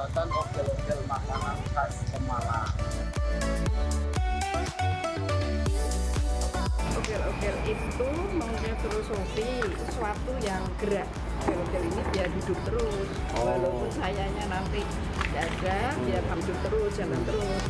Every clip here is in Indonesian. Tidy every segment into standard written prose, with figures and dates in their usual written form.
pembuatan ogel-ogel makanan khas Pemalang. Ogel-ogel itu mempunyai filosofi sesuatu yang gerak. Ogel-ogel ini biar hidup terus, walaupun sayanya nanti jaga, biar hidup terus, jalan terus.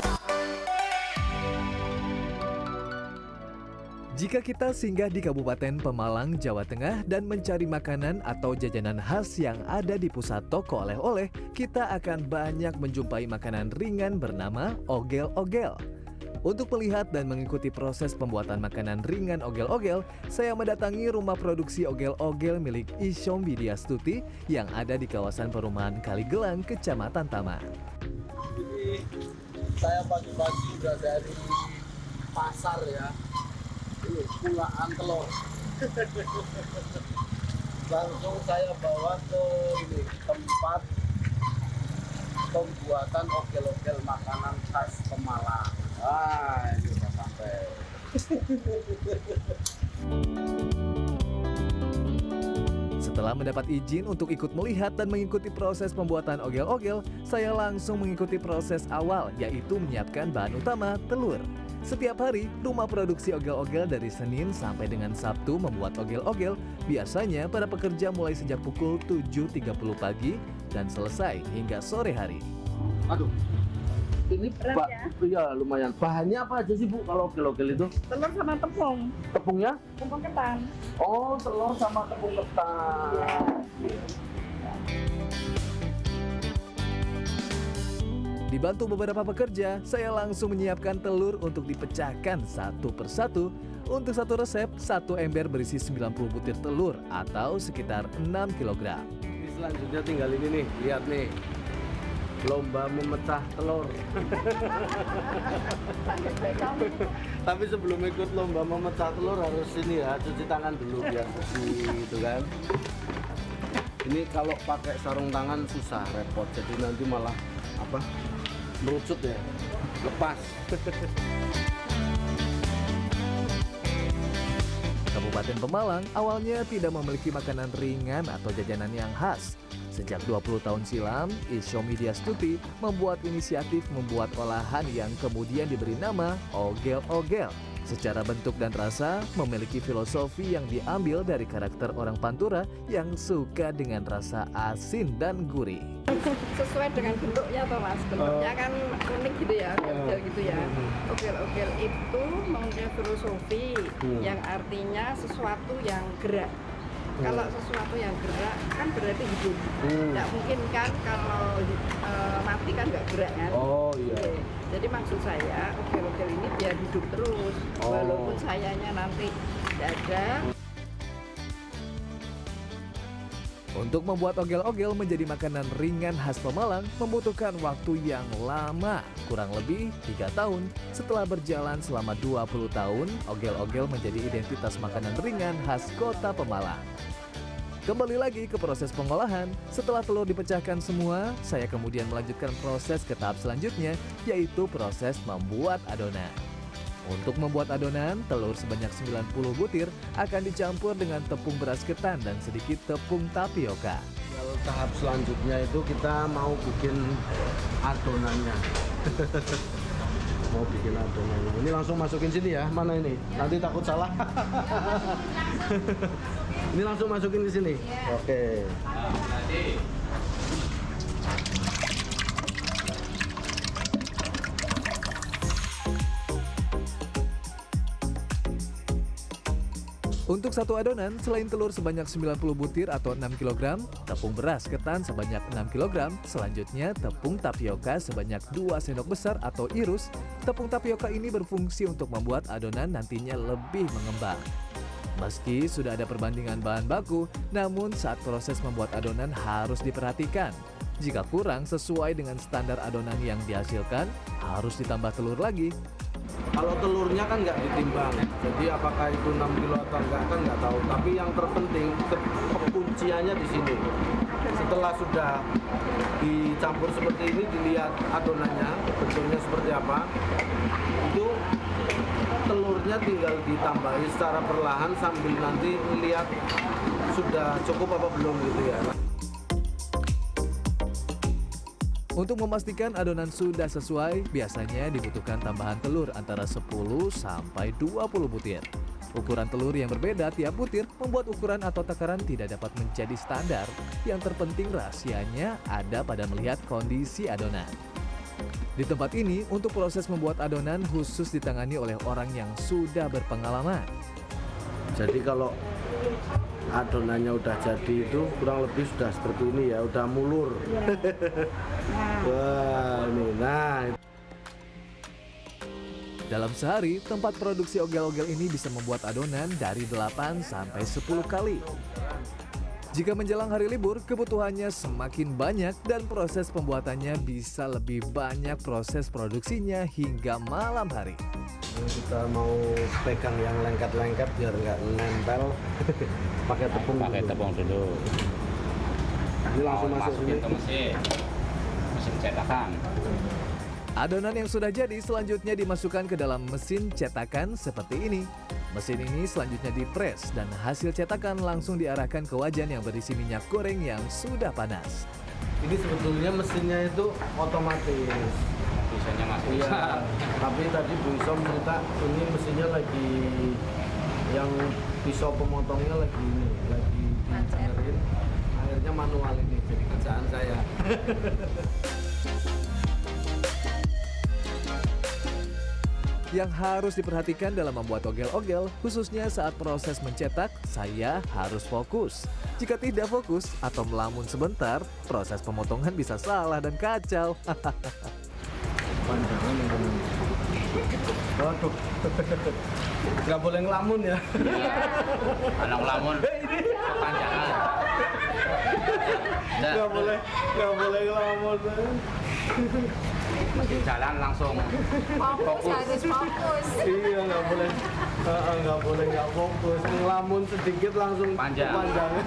Jika kita singgah di Kabupaten Pemalang, Jawa Tengah dan mencari makanan atau jajanan khas yang ada di pusat toko oleh-oleh, kita akan banyak menjumpai makanan ringan bernama ogel-ogel. Untuk melihat dan mengikuti proses pembuatan makanan ringan ogel-ogel, saya mendatangi rumah produksi ogel-ogel milik Isyom Widyastuti yang ada di kawasan perumahan Kaligelang, Kecamatan Tama. Jadi saya pagi-pagi udah dari pasar ya. Ini pulaan telur. Langsung saya bawa ke ini tempat pembuatan ogel-ogel makanan khas Pemalang. Wah, ini udah sampai. Setelah mendapat izin untuk ikut melihat dan mengikuti proses pembuatan ogel-ogel, saya langsung mengikuti proses awal, yaitu menyiapkan bahan utama, telur. Setiap hari, rumah produksi ogel-ogel dari Senin sampai dengan Sabtu membuat ogel-ogel. Biasanya para pekerja mulai sejak pukul 7.30 pagi dan selesai hingga sore hari. Aduh, ini Berat ya? iya lumayan. Bahannya apa aja sih Bu kalau ogel-ogel itu? Telur sama tepung, Tepungnya? tepung ketan. Oh, telur sama tepung ketan. Dibantu beberapa pekerja, saya langsung menyiapkan telur untuk dipecahkan satu persatu. Untuk satu resep, satu ember berisi 90 butir telur atau sekitar 6 kg. Ini selanjutnya tinggal ini nih, lihat nih. Lomba memecah telur. Tapi sebelum ikut lomba memecah telur harus ini ya, cuci tangan dulu biar bersih gitu kan. Ini kalau pakai sarung tangan susah, repot. Jadi nanti malah apa? Merucut ya, lepas. Kabupaten Pemalang awalnya tidak memiliki makanan ringan atau jajanan yang khas. Sejak 20 tahun silam, Isyom Widyastuti membuat inisiatif membuat olahan yang kemudian diberi nama ogel-ogel. Secara bentuk dan rasa, memiliki filosofi yang diambil dari karakter orang Pantura yang suka dengan rasa asin dan gurih. Sesuai dengan bentuknya toh Mas, bentuknya kan unik gitu ya, ogel gitu ya. Ogel-ogel itu mempunyai filosofi yang artinya sesuatu yang gerak. Kalau sesuatu yang gerak kan berarti hidup. Tidak mungkin kan kalau mati kan nggak gerak kan. Oh iya. Oke. Jadi maksud saya ogel-ogel ini biar hidup terus, walaupun sayanya nanti jaga. Untuk membuat ogel-ogel menjadi makanan ringan khas Pemalang membutuhkan waktu yang lama, kurang lebih 3 tahun. Setelah berjalan selama 20 tahun, ogel-ogel menjadi identitas makanan ringan khas kota Pemalang. Kembali lagi ke proses pengolahan. Setelah telur dipecahkan semua, saya kemudian melanjutkan proses ke tahap selanjutnya, yaitu proses membuat adonan. Untuk membuat adonan, telur sebanyak 90 butir akan dicampur dengan tepung beras ketan dan sedikit tepung tapioka. Kalau tahap selanjutnya itu kita mau bikin adonannya. Mau bikin adonannya. Ini langsung masukin sini ya. Mana ini? Nanti takut salah. Ini langsung masukin ke sini. Oke. Untuk satu adonan, selain telur sebanyak 90 butir atau 6 kg, tepung beras ketan sebanyak 6 kg, selanjutnya tepung tapioka sebanyak 2 sendok besar atau irus. Tepung tapioka ini berfungsi untuk membuat adonan nantinya lebih mengembang. Meski sudah ada perbandingan bahan baku, namun saat proses membuat adonan harus diperhatikan. Jika kurang sesuai dengan standar adonan yang dihasilkan, harus ditambah telur lagi. Kalau telurnya kan nggak ditimbang, jadi apakah itu 6 kilo atau enggak kan nggak tahu. Tapi yang terpenting kunciannya di sini. Setelah sudah dicampur seperti ini, dilihat adonannya bentuknya seperti apa. Itu telurnya tinggal ditambahi secara perlahan sambil nanti lihat sudah cukup apa belum gitu ya. Untuk memastikan adonan sudah sesuai, biasanya dibutuhkan tambahan telur antara 10 sampai 20 butir. Ukuran telur yang berbeda tiap butir membuat ukuran atau takaran tidak dapat menjadi standar. Yang terpenting rahasianya ada pada melihat kondisi adonan. Di tempat ini, untuk proses membuat adonan khusus ditangani oleh orang yang sudah berpengalaman. Jadi kalau adonannya udah jadi itu kurang lebih sudah seperti ini ya, udah mulur. Wah, ini nah. Dalam sehari, tempat produksi ogel-ogel ini bisa membuat adonan dari 8 sampai 10 kali. Jika menjelang hari libur, kebutuhannya semakin banyak dan proses pembuatannya bisa lebih banyak proses produksinya hingga malam hari. Ini kita mau pegang yang lengket-lengket biar nggak nempel. Pakai tepung dulu. Ini langsung masuk masukin sini. ke mesin cetakan. Adonan yang sudah jadi selanjutnya dimasukkan ke dalam mesin cetakan seperti ini. Mesin ini selanjutnya dipres dan hasil cetakan langsung diarahkan ke wajan yang berisi minyak goreng yang sudah panas. Ini sebetulnya mesinnya itu otomatis. Bisanya masih Iya, bisa. tapi tadi Bu Isom minta ini mesinnya lagi yang pisau pemotongnya lagi ini, lagi dibenerin. Akhirnya manual ini jadi kerjaan saya. Yang harus diperhatikan dalam membuat ogel-ogel, khususnya saat proses mencetak, saya harus fokus. Jika tidak fokus atau melamun sebentar, proses pemotongan bisa salah dan kacau. Panjangan ini. Waduh, nggak boleh ngelamun ya. Anak lamun kepanjangan. Nggak boleh ngelamun. Jalan langsung fokus. Harus fokus. Iya, nggak boleh nggak fokus. Ngelamun sedikit langsung Panjang. kepanjangan.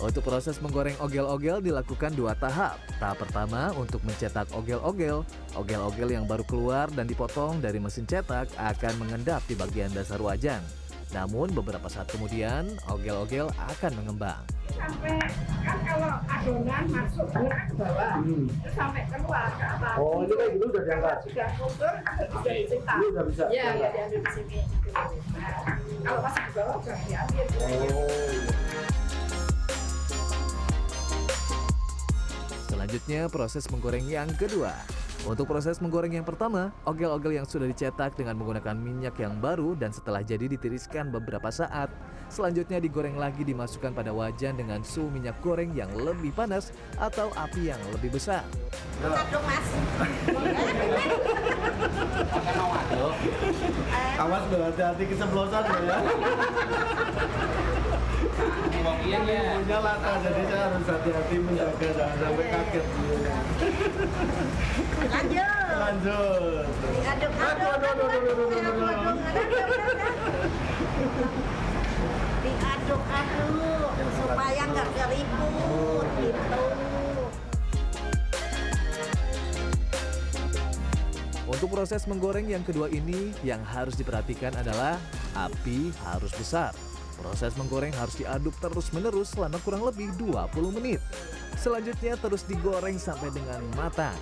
Untuk proses menggoreng ogel-ogel dilakukan 2 tahap. Tahap pertama untuk mencetak ogel-ogel. Ogel-ogel yang baru keluar dan dipotong dari mesin cetak akan mengendap di bagian dasar wajan. Namun beberapa saat kemudian, ogel-ogel akan mengembang. Sampai kan kalau adonan masuk ke bawah, terus sampai keluar ke atas. Oh, ini kayak gitu udah diangkat. Sudah mundur, bisa dicetak. Ini udah bisa Iya, diangkat. diambil di sini. Nah, kalau masih di bawah jangan diambil. Selanjutnya proses menggoreng yang kedua. Untuk proses menggoreng yang pertama, ogel-ogel yang sudah dicetak dengan menggunakan minyak yang baru dan setelah jadi ditiriskan beberapa saat. Selanjutnya digoreng lagi dimasukkan pada wajan dengan suhu minyak goreng yang lebih panas atau api yang lebih besar. Aduk, Mas. Pakai mau aduk. Awas loh, hati-hati keceplosan loh ya. Wong iya ya. Punya lata, jadi saya harus hati-hati menjaga jangan sampai kaget. Lanjut. Diaduk-aduk supaya nggak keriput gitu. Untuk proses menggoreng yang kedua ini, yang harus diperhatikan adalah api harus besar. Proses menggoreng harus diaduk terus-menerus selama kurang lebih 20 menit. Selanjutnya terus digoreng sampai dengan matang.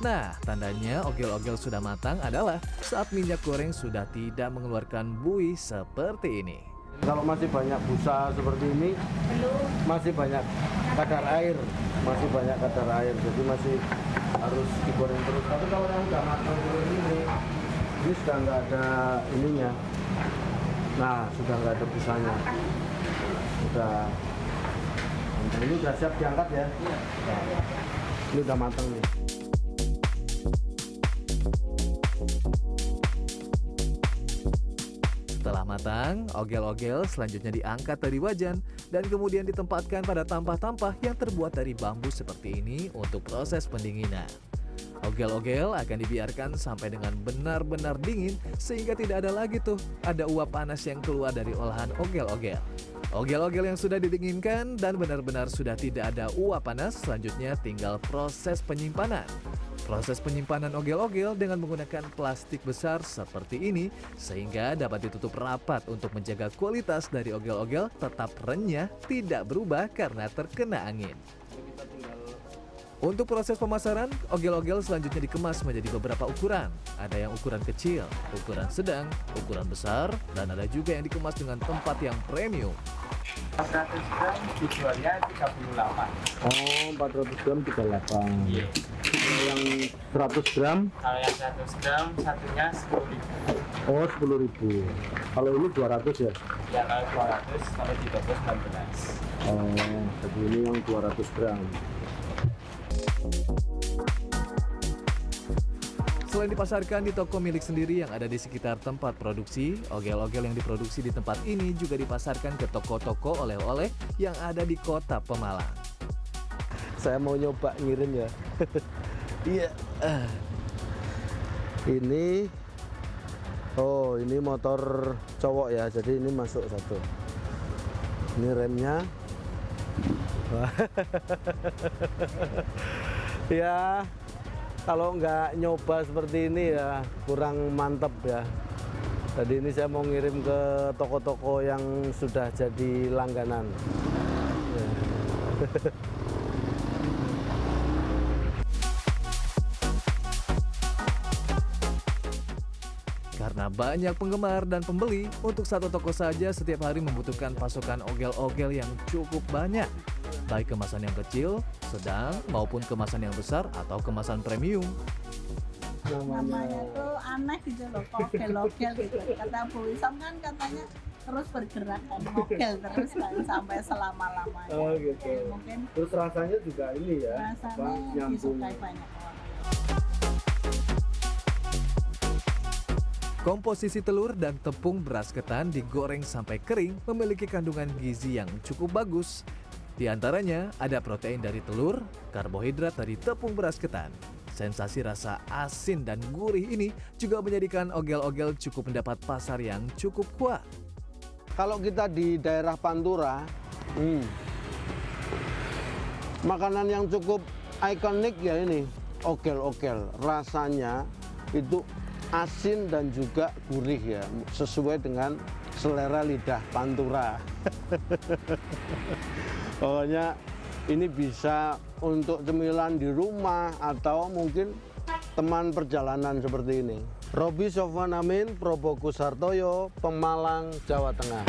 Nah, tandanya ogel-ogel sudah matang adalah saat minyak goreng sudah tidak mengeluarkan buih seperti ini. Kalau masih banyak busa seperti ini, masih banyak kadar air, jadi masih harus digoreng terus. Tapi kalau yang udah matang seperti ini sudah nggak ada ininya. Nah, sudah nggak ada busanya. Ini udah siap diangkat ya? Nah, ini udah matang nih. Setelah matang, ogel-ogel selanjutnya diangkat dari wajan dan kemudian ditempatkan pada tampah-tampah yang terbuat dari bambu seperti ini untuk proses pendinginan. Ogel-ogel akan dibiarkan sampai dengan benar-benar dingin sehingga tidak ada lagi tuh ada uap panas yang keluar dari olahan ogel-ogel. Ogel-ogel yang sudah didinginkan dan benar-benar sudah tidak ada uap panas, selanjutnya tinggal proses penyimpanan. Proses penyimpanan ogel-ogel dengan menggunakan plastik besar seperti ini sehingga dapat ditutup rapat untuk menjaga kualitas dari ogel-ogel tetap renyah, tidak berubah karena terkena angin. Untuk proses pemasaran, ogel-ogel selanjutnya dikemas menjadi beberapa ukuran. Ada yang ukuran kecil, ukuran sedang, ukuran besar, dan ada juga yang dikemas dengan tempat yang premium. 400 gram dijualnya 38. Oh, 400 gram 38. Iya. Kalau yang 100 gram? Kalau yang 100 gram satunya 10.000. Oh, 10.000. Kalau ini 200 ya? Ya kalau 200, kalau di toko 19. Oh, jadi ini yang 200 gram. Selain dipasarkan di toko milik sendiri yang ada di sekitar tempat produksi, ogel-ogel yang diproduksi di tempat ini juga dipasarkan ke toko-toko oleh-oleh yang ada di kota Pemalang. Saya mau nyoba ngirim ya. Iya. Ini, oh ini motor cowok ya, jadi ini masuk satu. Ini remnya. Ya. Kalau nggak nyoba seperti ini ya kurang mantep ya. Jadi ini saya mau ngirim ke toko-toko yang sudah jadi langganan. Ya. Karena banyak penggemar dan pembeli, untuk satu toko saja setiap hari membutuhkan pasokan ogel-ogel yang cukup banyak. Baik kemasan yang kecil, sedang, maupun kemasan yang besar atau kemasan premium. Namanya tuh aneh gitu loh, ogel-ogel gitu. Kata Bu Isom kan katanya terus bergerak kan, ogel terus kan sampai selama-lamanya. Oh gitu. Mungkin Terus rasanya juga ini ya, rasanya disukai banyak orang. Komposisi telur dan tepung beras ketan digoreng sampai kering memiliki kandungan gizi yang cukup bagus. Di antaranya ada protein dari telur, karbohidrat dari tepung beras ketan. Sensasi rasa asin dan gurih ini juga menjadikan ogel-ogel cukup mendapat pasar yang cukup kuat. Kalau kita di daerah Pantura, makanan yang cukup ikonik ya ini, ogel-ogel. Rasanya itu asin dan juga gurih ya, sesuai dengan selera lidah Pantura. Pokoknya ini bisa untuk cemilan di rumah atau mungkin teman perjalanan seperti ini. Roby Sofwan Amin, Probokus Hartoyo, Pemalang, Jawa Tengah.